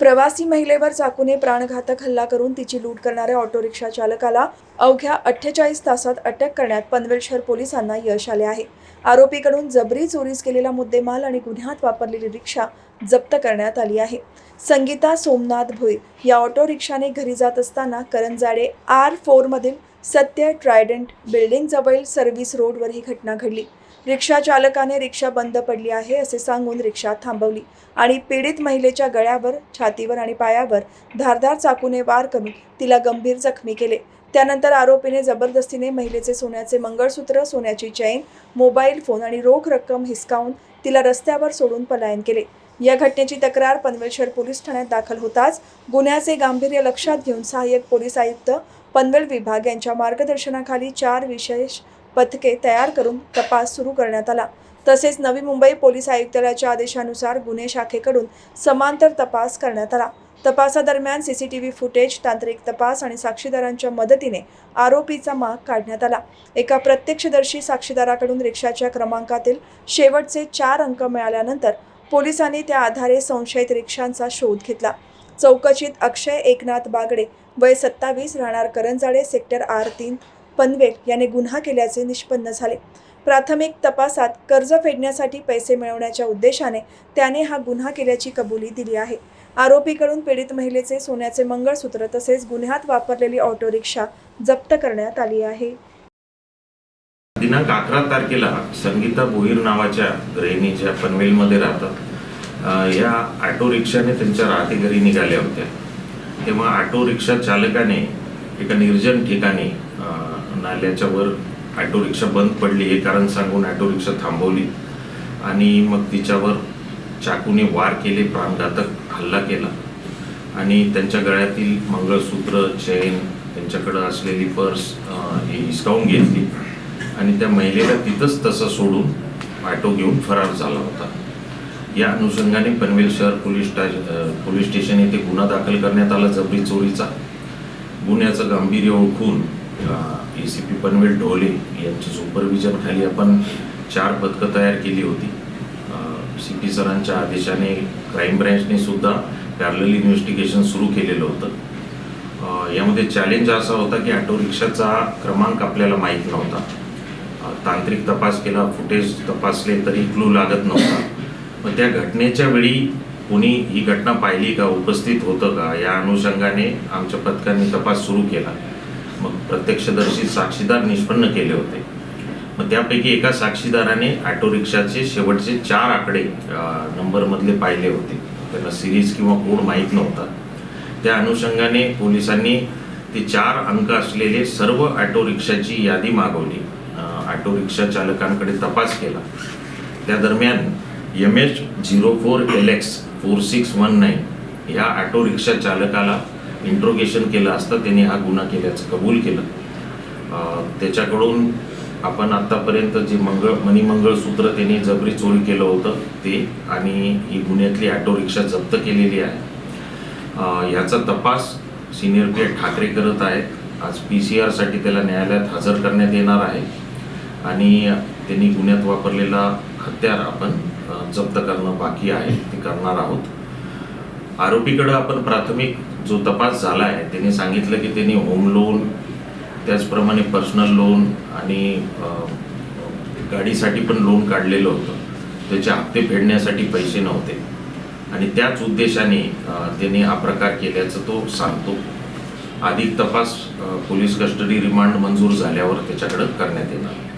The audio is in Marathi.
प्रवासी महिलेवर चाकूने प्राणघातक हल्ला करून तिची लूट करणाऱ्या ऑटो रिक्षा चालकाला अवघ्या 48 तासात अटक करण्यात पनवेल शहर पोलिसांना यश आले आहे. आरोपीकडून जबरी चोरीस केलेला मुद्देमाल आणि गुन्ह्यात वापरलेली रिक्षा जप्त करण्यात आली आहे. संगीता सोमनाथ भोईर या ऑटो रिक्षाने घरी जात असताना करंजाडे R4 मधील सत्य ट्रायडंट बिल्डिंग जवळील सर्व्हिस रोडवर ही घटना घडली. रिक्षा चालकाने रिक्षा बंद पडली आहे असे सांगून रिक्षा थांबवली आणि पीडित महिलेच्या गळ्यावर, छातीवर आणि पायावर धारदार चाकूने वार करून तिला गंभीर जखमी केले. त्यानंतर आरोपीने जबरदस्तीने महिलेचे सोन्याचे मंगळसूत्र, सोन्याची चैन, मोबाईल फोन आणि रोख रक्कम हिसकावून तिला रस्त्यावर सोडून पलायन केले. या घटनेची तक्रार पनवेल शहर पोलीस ठाण्यात दाखल होताच गुन्ह्याचे गांभीर्य लक्षात घेऊन सहाय्यक पोलीस आयुक्त पनवेल विभाग यांच्या मार्गदर्शनाखाली 4 विशेष पथके तयार करून तपास सुरू करण्यात आला. तसेच नवी मुंबई पोलीस आयुक्तालयाच्या आदेशानुसार गुन्हे शाखेकडून समांतर तपास करण्यात आला. तपासादरम्यान CCTV फुटेज, तांत्रिक तपास आणि साक्षीदारांच्या मदतीने आरोपीचा माग काढण्यात आला. एका प्रत्यक्षदर्शी साक्षीदाराकडून रिक्षाच्या क्रमांकातील शेवटचे 4 अंक मिळाल्यानंतर पोलिसांनी त्या आधारे संशयित रिक्षांचा शोध घेतला. चौकशीत अक्षय एकनाथ बागडे वय 27 राहणार करंजाडे सेक्टर R3 पनवेल याने गुन्हा केल्याचे निष्पन्न झाले. प्राथमिक तपासात कर्ज फेडण्यासाठी पैसे मिळवण्याच्या उद्देशाने त्याने हा गुन्हा केल्याची कबुली दिली आहे. आरोपीकडून पीडित महिलेचे सोन्याचे मंगळसूत्र तसेच गुन्ह्यात वापरलेली ऑटो रिक्षा जप्त करण्यात आली आहे. दिनांक 11 तारखेला संगीता भोईर नावाच्या गृहिणीच्या पनवेलमध्ये राहतात. या ऑटो रिक्षाने त्यांच्या राहते घरी निघाल्या होत्या. तेव्हा ऑटो रिक्षा चालकाने एका निर्जन ठिकाणी नाल्याच्या वर ऑटो रिक्षा बंद पडली हे कारण सांगून ऑटो रिक्षा थांबवली आणि मग तिच्यावर चाकूने वार केले, प्राणघातक हल्ला केला आणि त्यांच्या गळ्यातील मंगळसूत्र, चैन, त्यांच्याकडे असलेली पर्स ही हिसकावून घेतली आणि त्या महिलेला तिथंच तसं सोडून ऑटो घेऊन फरार झाला होता. या अनुषंगाने पनवेल शहर पोलीस स्टेशन येथे गुन्हा दाखल करण्यात आला जबरी चोरीचा. गुन्ह्याचं गांभीर्य ओळखून ACP पनवेल ढोले यांच्या सुपरविजन खाली आपण 4 पथकं तयार केली होती. CP सरांच्या आदेशाने क्राईम ब्रँचने सुद्धा पॅरलल इन्व्हेस्टिगेशन सुरू केलेलं होतं. यामध्ये चॅलेंज असा होता की ऑटो रिक्षाचा क्रमांक आपल्याला माहीत नव्हता. तांत्रिक तपास केला, फुटेज तपासले तरी क्लू लागत नव्हता. मग त्या घटनेच्या वेळी कोणी ही घटना पाहिली का, उपस्थित होतं का, या अनुषंगाने आमच्या पथकांनी तपास सुरू केला. मग प्रत्यक्षदर्शी साक्षीदार निष्पन्न केले होते. मग त्यापैकी एका साक्षीदाराने ऑटो रिक्षाचे शेवटचे 4 आकडे नंबरमधले पाहिले होते. त्यांना सिरीज किंवा कोड माहीत नव्हता. त्या अनुषंगाने पोलिसांनी ते 4 अंक असलेले सर्व ऑटो रिक्षाची यादी मागवली. ऑटो रिक्षा चालकांकडे तपास केला. त्या दरम्यान MH04LX 4619 या ऑटो रिक्षा चालकाला इंट्रोगेशन केलं असता त्याने हा गुन्हा केल्याचं कबूल केलं. त्याच्याकडून आपण आतापर्यंत जे मणिमंगळसूत्र त्याने जबरी चोरी केलं होतं ते आणि ही गुन्ह्यातली ऑटो रिक्षा जप्त केलेली आहे. ह्याचा तपास सिनियर PI ठाकरे करत आहेत. आज PCR साठी त्याला न्यायालयात हजर करण्यात येणार आहे आणि त्यांनी गुन्ह्यात वापरलेला हत्यार आपण जप्त करणं बाकी आहे, ते करणार आहोत. आरोपीकडे आपण प्राथमिक जो तपास झाला आहे त्याने सांगितलं की त्यांनी होम लोन, त्याचप्रमाणे पर्सनल लोन आणि गाडीसाठी पण लोन काढलेलं होतं. त्याचे हप्ते फेडण्यासाठी पैसे नव्हते आणि त्याच उद्देशाने त्याने हा प्रकार केल्याचं तो सांगतो. अधिक तपास पोलीस कस्टडी रिमांड मंजूर झाल्यावर त्याच्याकडे करण्यात येणार.